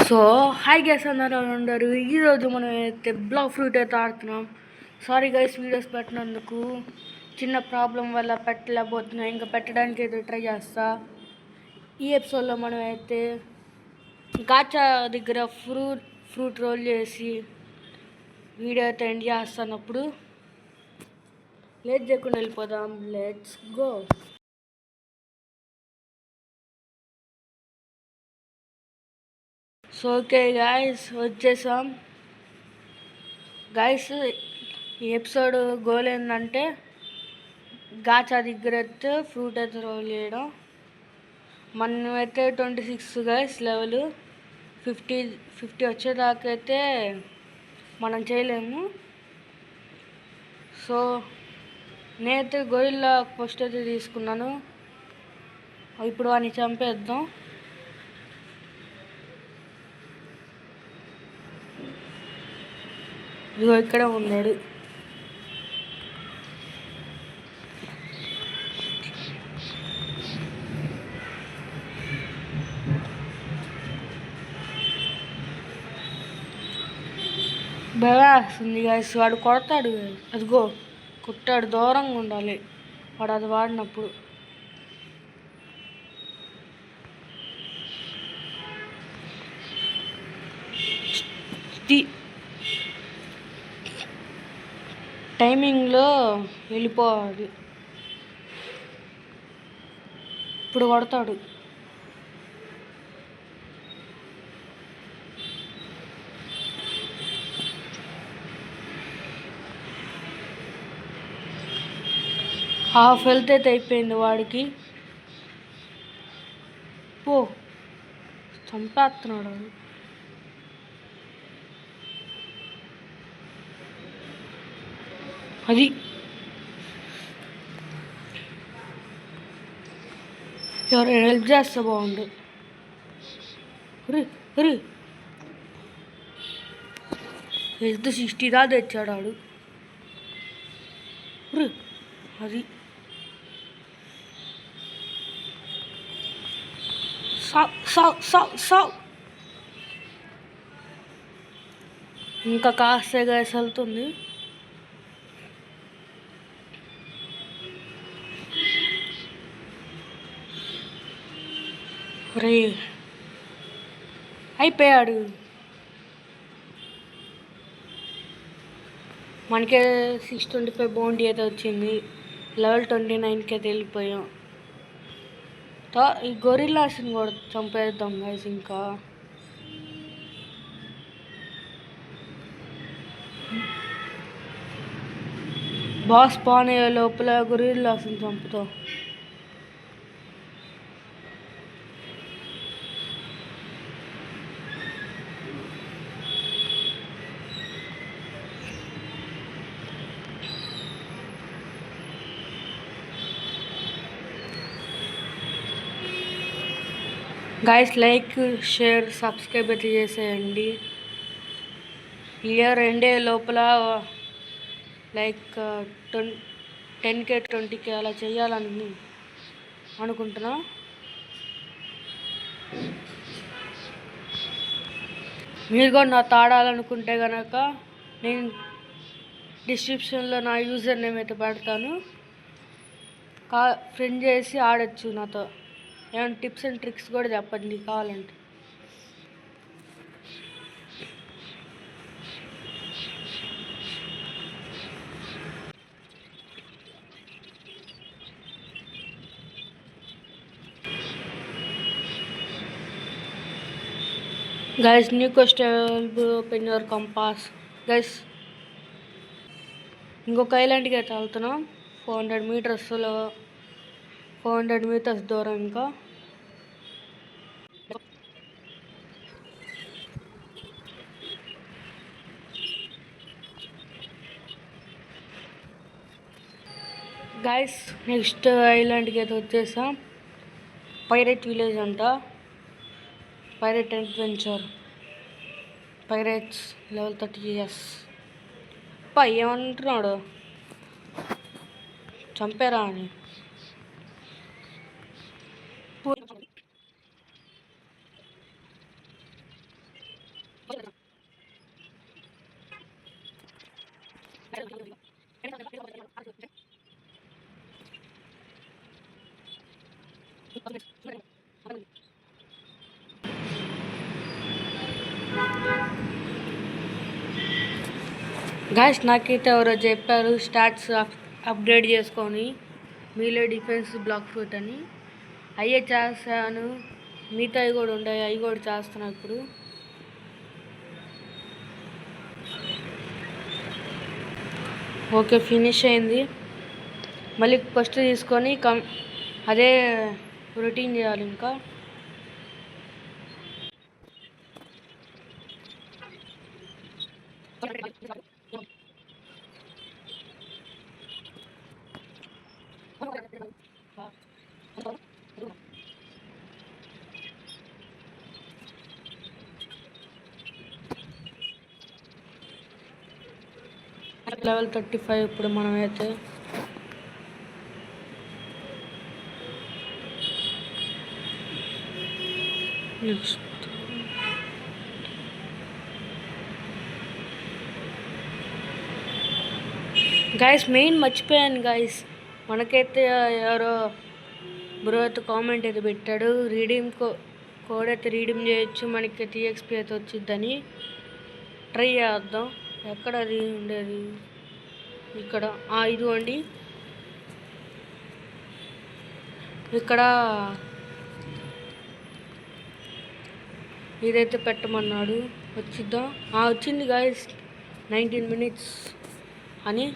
So hi guys అందరూ ఉండరు. ఈరోజు మనం అయితే బ్లాక్ ఫ్రూట్ అయితే ఆడుతున్నాం. సారీ గైస్ వీడియోస్ పెట్టినందుకు చిన్న ప్రాబ్లం వల్ల పెట్టలేకపోతున్నాం. ఇంకా పెట్టడానికి అయితే ట్రై చేస్తా. ఈ ఎపిసోడ్లో మనం అయితే గాచా దగ్గర ఫ్రూట్ రోల్ చేసి వీడియో అయితే ఎండ్ చేస్తున్నప్పుడు లేట్ చేయకుండా వెళ్ళిపోదాం. Let's go. So okay guys వచ్చేసాం. గాయస్ ఈ ఎపిసోడ్ గోల్ ఏంటంటే గాచా దగ్గర అయితే ఫ్రూట్ అయితే రోల్ చేయడం. మనమైతే 26 గాయస్ లెవెల్ 50 వచ్చేదాకా అయితే మనం చేయలేము. సో నేనైతే గొరిల్లా ఫస్ట్ అయితే తీసుకున్నాను. ఇప్పుడు వాడిని చంపేద్దాం. ఇదిగో ఇక్కడే ఉన్నాడు. భయా వస్తుంది గాయస్. వాడు కొడతాడు. అదిగో కొట్టాడు. దూరంగా ఉండాలి వాడు అది వాడినప్పుడు. టైమింగ్లో వెళ్ళిపోవాలి. ఇప్పుడు కొడతాడు. హాఫ్ హెల్త్ అయితే అయిపోయింది వాడికి. పో చంపేస్తున్నాడు. అది ఎవరైనా హెల్ప్ చేస్తే బాగుండు. హెల్త్ 60 దా తెచ్చాడు వాడు. అది సావ్ ఇంకా కాస్త గ్యాస్ వెళ్తుంది. రే అయిపోయాడు. మనకే 625 బౌండీ అయితే వచ్చింది. లెవెల్ 29కి అయితే వెళ్ళిపోయాం. ఈ గొరిల్లాస్ని కూడా చంపేద్దాం గైస్. ఇంకా బాస్ స్పాన్ అయ్యే లోపల గొరిల్లాస్ని చంపుతాం. గైస్ లైక్ షేర్ సబ్స్క్రైబ్ అయితే చేసేయండి. ఇయర్ ఎండే లోపల లైక్ 10K 20K అలా చేయాలని అనుకుంటున్నా. మీరు కూడా నాతో ఆడాలనుకుంటే కనుక నేను డిస్క్రిప్షన్లో నా యూజర్ నేమ్ అయితే పెడతాను. ఫ్రెండ్ చేసి ఆడచ్చు నాతో. ఏమైనా టిప్స్ అండ్ ట్రిక్స్ కూడా చెప్పండి కావాలంటే. Guys new quest open your compass. Guys ఇంకొక ఐలాండ్కి అయితే వెళ్తున్నాం. 400 మీటర్స్ దూరం. ఇంకా గైస్ నెక్స్ట్ ఐలాండ్కి అయితే వచ్చేసాం. పైరేట్ విలేజ్ అంట. Pirate adventure. Pirates level 30 years. ఏమంటున్నాడు చంపేరా అని. గాయస్ నాకైతే ఎవరో చెప్పారు స్టాట్స్ అప్డేట్ చేసుకొని మీలో డిఫెన్స్ బ్లాక్ ఫ్రూట్ అని. అయ్యే చేస్తాను, మిగతా అవి కూడా ఉంటాయి, అవి కూడా చేస్తున్నాను ఇప్పుడు. ఓకే ఫినిష్ అయింది. మళ్ళీ ఫస్ట్ తీసుకొని అదే రొటీన్ చేయాలి. ఇంకా లెవెల్ 35 ఇప్పుడు మనమైతే. నెక్స్ట్ గాయస్ మెయిన్ మర్చిపోయాను గాయస్. మనకైతే ఎవరో బ్రో అయితే కామెంట్ అయితే పెట్టాడు, రీడీమ్ కోడ్ అయితే రీడీమ్ చేయొచ్చు, మనకి టీఎక్స్పీ అయితే వచ్చిద్దని. ట్రై చేద్దాం. ఎక్కడ అది ఉండేది? ఇక్కడ ఇదిగోండి, ఇక్కడ ఇదైతే పెట్టమన్నాడు. వచ్చిద్దాం. వచ్చింది గాయస్, 19 minutes అని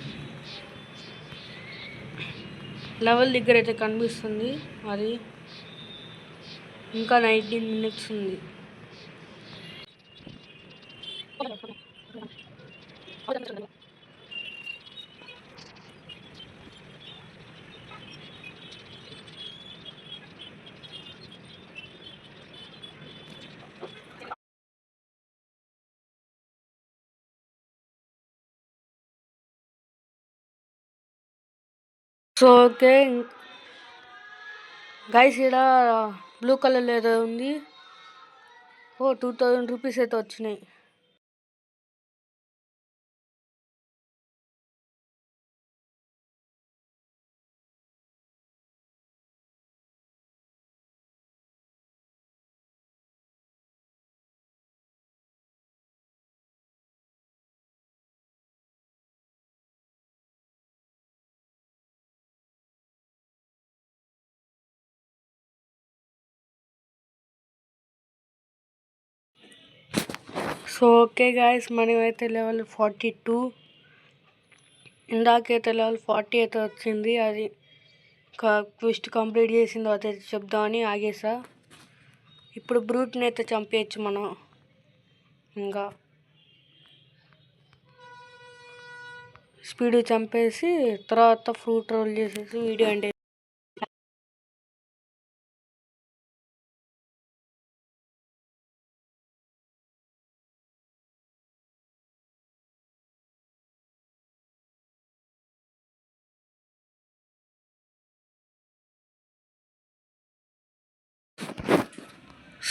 లెవెల్ దగ్గర అయితే కనిపిస్తుంది. అది ఇంకా 19 minutes ఉంది. సో ఓకే గైస్, ఇక్కడ బ్లూ కలర్ ఏదో ఉంది. 2000 రూపీస్ అయితే వచ్చినాయి. సో ఓకే గాయస్, మనమైతే లెవెల్ 42, ఇందాకైతే లెవెల్ 40 అయితే వచ్చింది. అది క్విస్ట్ కంప్లీట్ చేసిన తర్వాత అయితే చెప్దామని ఆగేసా. ఇప్పుడు బ్రూట్ని అయితే చంపేయచ్చు మనం. ఇంకా స్పీడ్ చంపేసి తర్వాత ఫ్రూట్ రోల్ చేసేసి వీడియో అంటే.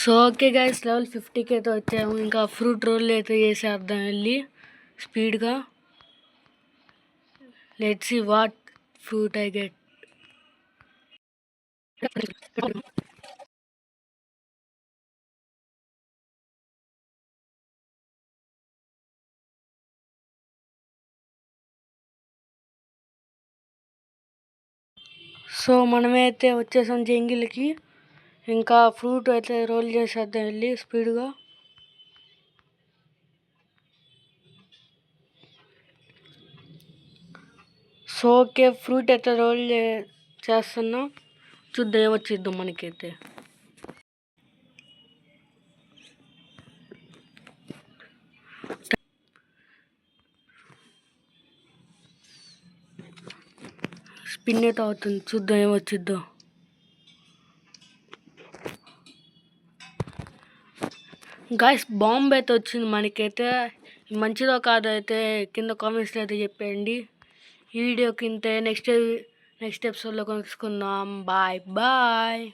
సో ఓకే గైస్, లెవెల్ 50కి అయితే వచ్చాము. ఇంకా ఫ్రూట్ రోల్ అయితే చేసేద్దాం వెళ్ళి స్పీడ్గా. Let's see what fruit I get. So మనమైతే వచ్చేసాం జంగిల్కి. ఇంకా ఫ్రూట్ అయితే రోల్ చేసేద్దాం వెళ్ళి స్పీడ్గా. సో ఓకే, ఫ్రూట్ అయితే రోల్ చేస్తున్నాం. చూద్దాం ఏమొచ్చిద్దాం మనకైతే. స్పిన్ అయితే అవుతుంది, చూద్దాం ఏమొచ్చిద్దో. గాయస్ బాంబ్ అయితే వచ్చింది మనకైతే. మంచిదో కాదో అయితే కింద కామెంట్స్లో అయితే చెప్పండి. ఈ వీడియోకి ఇంతే. నెక్స్ట్ ఎపిసోడ్లో కలుసుకుందాం. Bye bye.